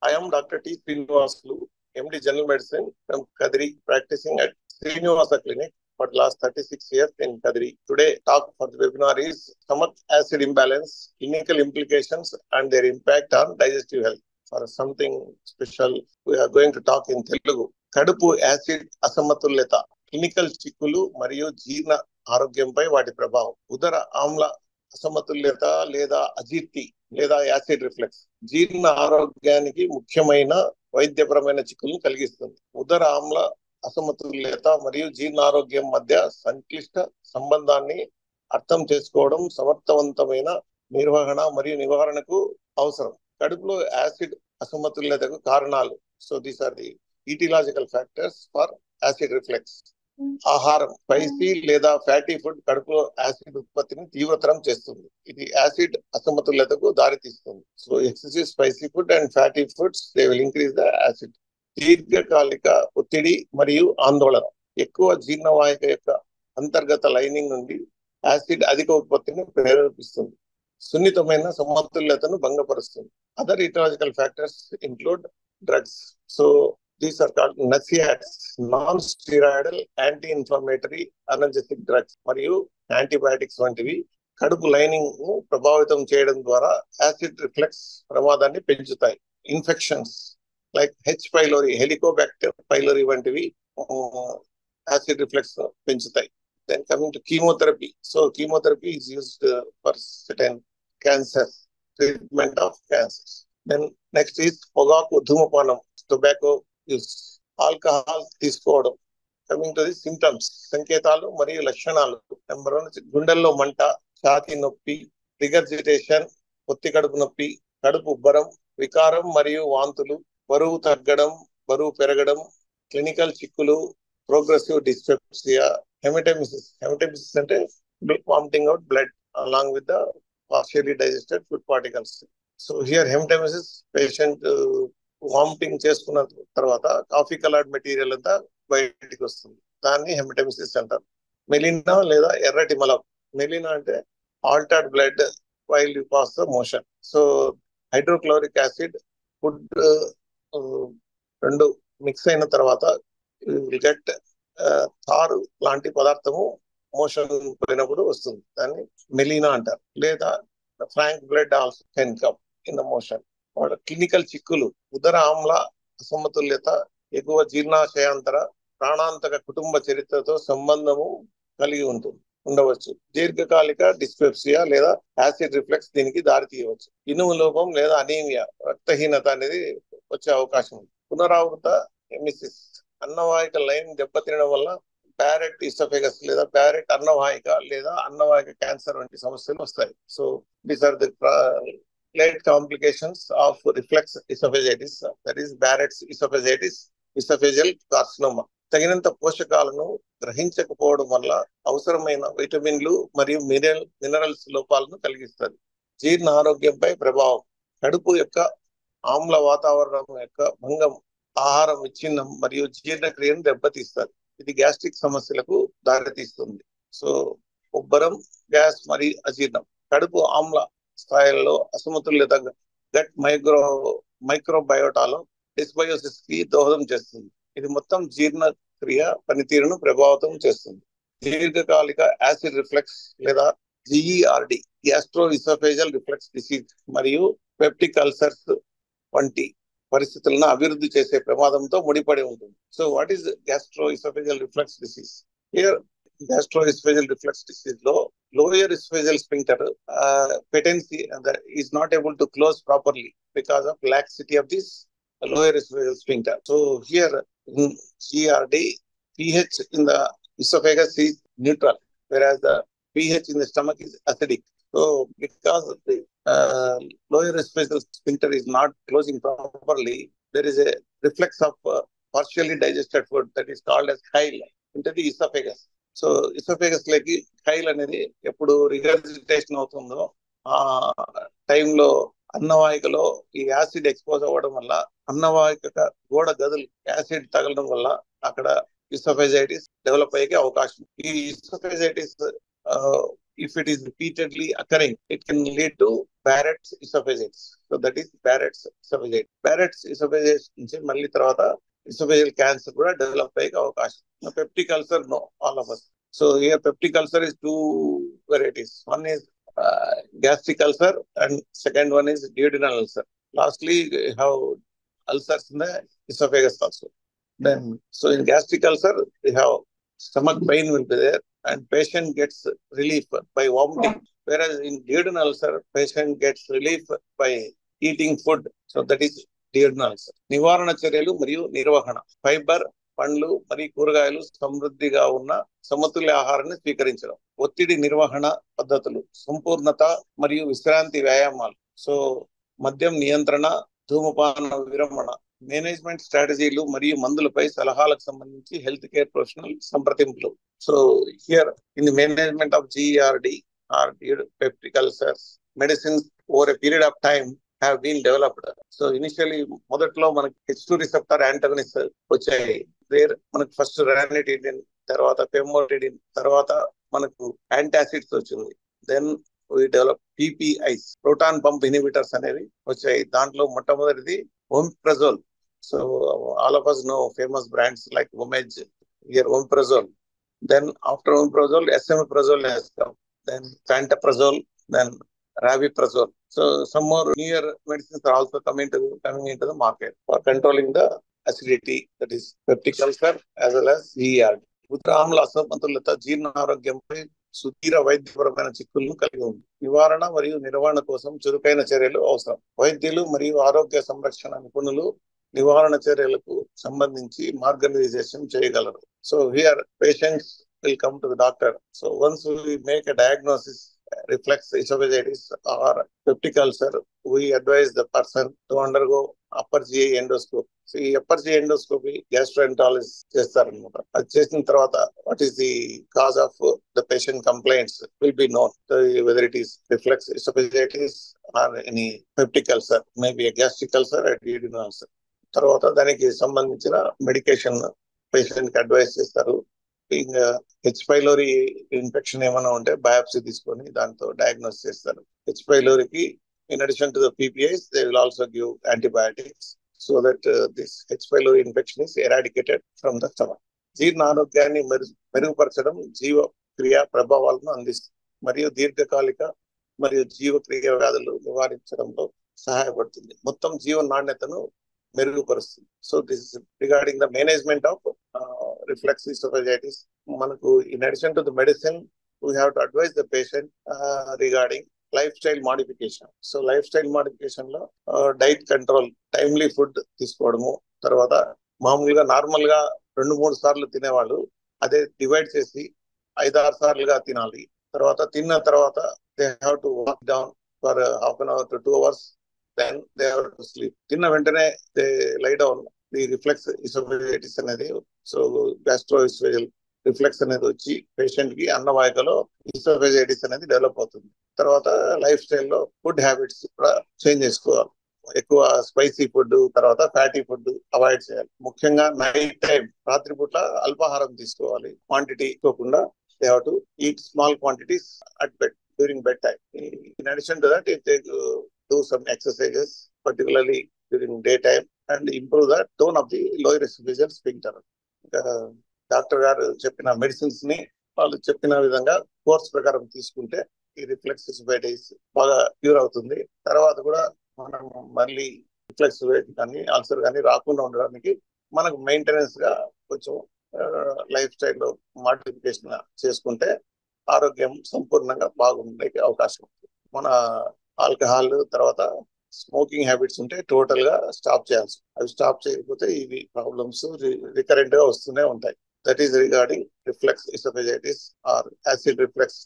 I am Dr. T. Srinivasulu, MD General Medicine from Kadiri, practicing at Srinivasa Clinic for the last 36 years in Kadiri. Today, talk for the webinar is stomach acid imbalance, clinical implications, and their impact on digestive health. For something special, we are going to talk in Telugu. కడుపు acid అసమతుల్యత, clinical చిక్కులు మరియు జీర్ణ ఆరోగ్యంపై వాటి ప్రభావం. ఉదర ఆమ్ల అసమతుల్యత లేదా అజీర్తి లేదా యాసిడ్ రిఫ్లెక్స్ జీర్ణ ఆరోగ్యానికి ముఖ్యమైన వైద్యపరమైన చిక్కులను కలిగిస్తుంది. ఉదర ఆమ్ల అసమతుల్యత మరియు జీర్ణ ఆరోగ్యం మధ్య సంక్లిష్ట సంబంధాన్ని అర్థం చేసుకోవడం సమర్థవంతమైన నిర్వహణ మరియు నివారణకు అవసరం. కడుపులో యాసిడ్ అసమతుల్యతకు కారణాలు. So these are the etiological factors for acid reflux. ఆహారం, స్పైసీ లేదా ఫ్యాటీ ఫుడ్ కడుపులో యాసిడ్ ఉత్పత్తిని తీవ్రతరం చేస్తుంది. ఇది యాసిడ్ అసమతుల్యతకు దారితీస్తుంది. So excessive spicy food and fatty foods they will increase the acid. దీర్ఘకాలిక ఒత్తిడి మరియు ఆందోళన, ఎక్కువ జీర్ణవాహిక యొక్క అంతర్గత లైనింగ్ నుండి యాసిడ్ అధిక ఉత్పత్తిని ప్రేరేపిస్తుంది. సున్నితమైన సమతుల్యతను భంగపరుస్తుంది. Other etiological factors include drugs. So these are called NSAIDs, non-steroidal anti-inflammatory analgesic drugs మరియు యాంటీబయాటిక్స్ వంటివి కడుపు లైనింగ్ ను ప్రభావితం చేయడం ద్వారా యాసిడ్ రిఫ్లెక్స్ ప్రమాదాన్ని పెంచుతాయి. Infections like H pylori, helicobacter pylori వంటివి యాసిడ్ రిఫ్లెక్స్ పెంచుతాయి. Then coming to chemotherapy. So chemotherapy is used for certain cancer, treatment of cancer. Then next is పొగాకు, ధూమపానం, టొబాకో యూస్, ఆల్కహాల్ తీసుకోవడం. కమింగ్ టు ది సిమ్టమ్స్, సంకేతాలు మరియు లక్షణాలు. Number 1, గుండెల్లో మంట, ఛాతీ నొప్పి, రిగర్జిటేషన్, పొత్తి కడుపు నొప్పి, కడుపు ఉబ్బరం, వికారం మరియు వాంతులు, బరువు తగ్గడం, బరువు పెరగడం, క్లినికల్ చిక్కులు, ప్రోగ్రెసివ్ డిస్పెప్సియా, హెమటెమిసిస్. హెమటెమిసిస్ అంటే vomiting out blood along with the partially digested food particles. So here haematemesis patient vomiting చేసుకున్న తర్వాత కాఫీ కలర్డ్ మెటీరియల్ అంతా బయటికి వస్తుంది. దాన్ని హెమటెమిసిస్ అంటారు. మెలినా లేదా ఎర్రటి మలం. మెలినా అంటే altered blood while you pass the motion. So hydrochloric acid, food రెండు మిక్స్ అయిన తర్వాత గెట్ తారు లాంటి పదార్థము మోషన్ పోయినప్పుడు వస్తుంది. దాన్ని మెలినా అంటారు. లేదా frank blood also can come in the motion. Clinical చిక్కులు, ఉదర ఆమ్ల అసమతుల్యత, ఎగువ జీర్ణాశయాంతర ప్రాణాంతక కుటుంబ చరిత్రతో సంబంధము కలిగి ఉండవచ్చు. దీర్ఘకాలిక డిస్పెప్సియా లేదా యాసిడ్ రిఫ్లెక్స్ దీనికి దారి తీయవచ్చు. ఇనుము లోపం లేదా అనీమియా, రక్తహీనత అనేది వచ్చే అవకాశం ఉంది. పునరావృత ఎమిసిస్, అన్నవాహిక లైన్ దెబ్బతినడం వల్ల బ్యారెట్ ఇసోఫేగస్ లేదా బ్యారెట్ అన్నవాహిక లేదా అన్నవాహిక క్యాన్సర్ వంటి సమస్యలు వస్తాయి. So these are the late complications of reflux esophagitis, that is Barrett's esophagitis, esophageal carcinoma. తగినంత పోషకాలను గ్రహించకపోవడం వల్ల అవసరమైన విటమిన్లు మరియు మినరల్స్ లోపాలను కలిగిస్తుంది. జీర్ణ ఆరోగ్యంపై ప్రభావం. కడుపు యొక్క ఆమ్ల వాతావరణం యొక్క భంగం ఆహారం విచ్ఛిన్నం మరియు జీర్ణక్రియను దెబ్బతీస్తుంది. ఇది గ్యాస్ట్రిక్ సమస్యలకు దారితీస్తుంది. సో ఉబ్బరం, గ్యాస్ మరియు అజీర్ణం. కడుపు ఆమ్ల స్థాయిల్లో అసమతుల్యత గట్ మైక్రోబయోటాలో డిస్బయోసిస్ కి దోహదం చేస్తుంది. ఇది మొత్తం జీర్ణక్రియ పనితీరును ప్రభావితం చేస్తుంది. దీర్ఘకాలిక యాసిడ్ రిఫ్లెక్స్ లేదా GERD, gastroesophageal reflux disease మరియు పెప్టిక్ అల్సర్స్ వంటి పరిస్థితులను అభివృద్ధి చేసే ప్రమాదంతో ముడిపడి ఉంటుంది. So what is gastroesophageal reflux disease? Here gastroesophageal reflux disease లో lower esophageal sphincter patency is not able to close properly because of laxity of this lower esophageal sphincter. So here in GERD, pH in the esophagus is neutral, whereas the pH in the stomach is acidic. So because the lower esophageal sphincter is not closing properly, there is a reflex of partially digested food that is called as chyle into the esophagus. So oesophagus లోకి chyle అనేది ఎప్పుడు regurgitation అవుతుందో ఆ టైంలో అన్నవాహికలో ఈ acid expose అవ్వడం వల్ల అన్నవాహిక గోడ గదులు యాసిడ్ తగలడం వల్ల అక్కడ ఇసోఫేజైటిస్ డెవలప్ అయ్యే అవకాశం. ఈ ఇసోఫేజైటిస్ if it is repeatedly occurring, it can lead to Barrett's esophagitis. So that is Barrett's esophagitis. Barrett's esophagitis నుంచి మళ్ళీ తర్వాత esophageal cancer కూడా డెవలప్ అయ్యే అవకాశం. Peptic ulcer, no, all of us. So here peptic ulcer is two varieties. One is gastric ulcer and second one is duodenal ulcer. Lastly, we have ulcers in the esophagus also. Then, so in gastric ulcer, we have stomach pain will be there and patient gets relief by vomiting. Whereas in duodenal ulcer, patient gets relief by eating food. So that is duodenal ulcer. నివారణ చర్యలు మరియు నిర్వహణ. Fibre, పండ్లు మరియు కూరగాయలు సమృద్ధిగా ఉన్న సమతుల్య ఆహారాన్ని స్వీకరించడం. ఒత్తిడి నిర్వహణ పద్ధతులు, సంపూర్ణత మరియు విశ్రాంతి వ్యాయామాలు. సో మద్యం నియంత్రణ, ధూమపాన విరమణ, మేనేజ్మెంట్ స్ట్రాటజీలు మరియు మందులపై సలహాలకు సంబంధించి హెల్త్ కేర్ ప్రొఫెషనల్ సంప్రదింపులు. So here in the management of GERD or peptic ulcers, medicines over a period of time have been developed. So initially మొదట్లో మనకి H2 రిసెప్టర్ యాంటగనిస్ట్ వచ్చాయి. దేర్ మనకు ఫస్ట్ రానిటిడిన్, తర్వాత famotidine, తర్వాత మనకు antacids వచ్చింది. Then we develop PPIs, proton pump inhibitors అనేవి వచ్చాయి. దాంట్లో మొట్టమొదటిది omeprazole. So all of us know famous brands like Omej, here omeprazole. Then after omeprazole, esomeprazole has come. Then pantoprazole, then rabiprazole. So some more newer medicines are also coming into the market for controlling the acidity, that is peptic ulcer as well as GERD. ఉత్తరాంల అసమతుల్యత జీర్ణ ఆరోగ్యంపై సుదీర వైద్యపరమైన చిక్కులను కలిగి ఉంది. నివారణ మరియు నిర్వహణ కోసం చురుకైన చర్యలు అవసరం. వైద్యులు మరియు ఆరోగ్య సంరక్షణ నిపుణులు నివారణ చర్యలకు సంబంధించి మార్గనిర్దేశం చేయగలరు. So here patients will come to the doctor. So once we make a diagnosis, reflux esophagitis or peptic ulcer, we advise the person to undergo upper GI endoscopy. So upper GI endoscopy gastroenterologist చేస్తారన్నమాట. అది చేసిన తర్వాత what is the cause of the patient complaints will be known. So whether it is reflux esophagitis or any peptic ulcer, maybe a gastric ulcer or duodenal ulcer. తర్వాత దానికి సంబంధించిన medication patient కి advice చేస్తారు. ఇంకా H. pylori infection ఏమైనా ఉంటే biopsy తీసుకొని దాంతో డయాగ్నోస్ చేస్తారు. H. pyloriకి in addition to the PPIs, they will also give antibiotics so that this H. pylori infection is eradicated from the stomach. జీర్ణ ఆరోగ్యాన్ని మెరుగుపరచడం జీవక్రియ ప్రభావాలను అందిస్తుంది మరియు దీర్ఘకాలిక మరియు జీవక్రియ వ్యాధులు నివారించడంలో సహాయపడుతుంది. మొత్తం జీవ నాణ్యతను మెరుగుపరుస్తుంది. So this is regarding the management of reflux esophagitis. మనకు in addition to the medicine, we have to advise the patient regarding lifestyle modification. So lifestyle modification లో డైట్ కంట్రోల్, టైమ్లీ ఫుడ్ తీసుకోవడము, తర్వాత మామూలుగా నార్మల్ గా 2-3 సార్లు తినేవాళ్ళు అదే divide చేసి 5-6 సార్లుగా తినాలి. తర్వాత తిన్న తర్వాత they have to walk down for half an hour to 2 hours, then they have to sleep. తిన్న వెంటనే they lie down. The reflex ఇసోఫేజిటిస్ అనేది, సో గ్యాస్ట్రోఇసోఫేజియల్ రిఫ్లెక్స్ అనేది వచ్చి పేషెంట్ కి అన్నవాహికలో ఇసోఫేజిటిస్ అనేది డెవలప్ అవుతుంది. తర్వాత లైఫ్ స్టైల్లో ఫుడ్ హ్యాబిట్స్ కూడా చేంజ్ చేసుకోవాలి. ఎక్కువ స్పైసీ ఫుడ్, తర్వాత ఫ్యాటీ ఫుడ్ అవాయిడ్ చేయాలి. ముఖ్యంగా నైట్ టైం, రాత్రిపూట అల్పాహారం తీసుకోవాలి. క్వాంటిటీ తీసుకోకుండా they have to eat small quantities at bed during bed time. In addition to that, if they do some exercises particularly during day time and improve the tone of the lower esophageal sphincter. Doctor గారు చెప్పిన medicines ని వాళ్ళు చెప్పిన విధంగా course ప్రకారం తీసుకుంటే ఈ reflex ఎసోఫేజిటిస్ బాగా క్యూర్ అవుతుంది. తర్వాత కూడా మనం మళ్ళీ రిఫ్లెక్స్ కానీ అల్సర్ కానీ రాకుండా ఉండడానికి మనకు మెయింటెనెన్స్ గా కొంచెం లైఫ్ స్టైల్లో మాడిఫికేషన్ చేసుకుంటే ఆరోగ్యం సంపూర్ణంగా బాగుండే అవకాశం ఉంది. మన ఆల్కహాల్ తర్వాత స్మోకింగ్ హ్యాబిట్స్ ఉంటే టోటల్ గా స్టాప్ చేయాల్సి. అవి స్టాప్ చేయకపోతే ఇవి ప్రాబ్లమ్స్ రికరెంట్ గా వస్తూనే ఉంటాయి. That is regarding reflux oesophagitis or acid reflex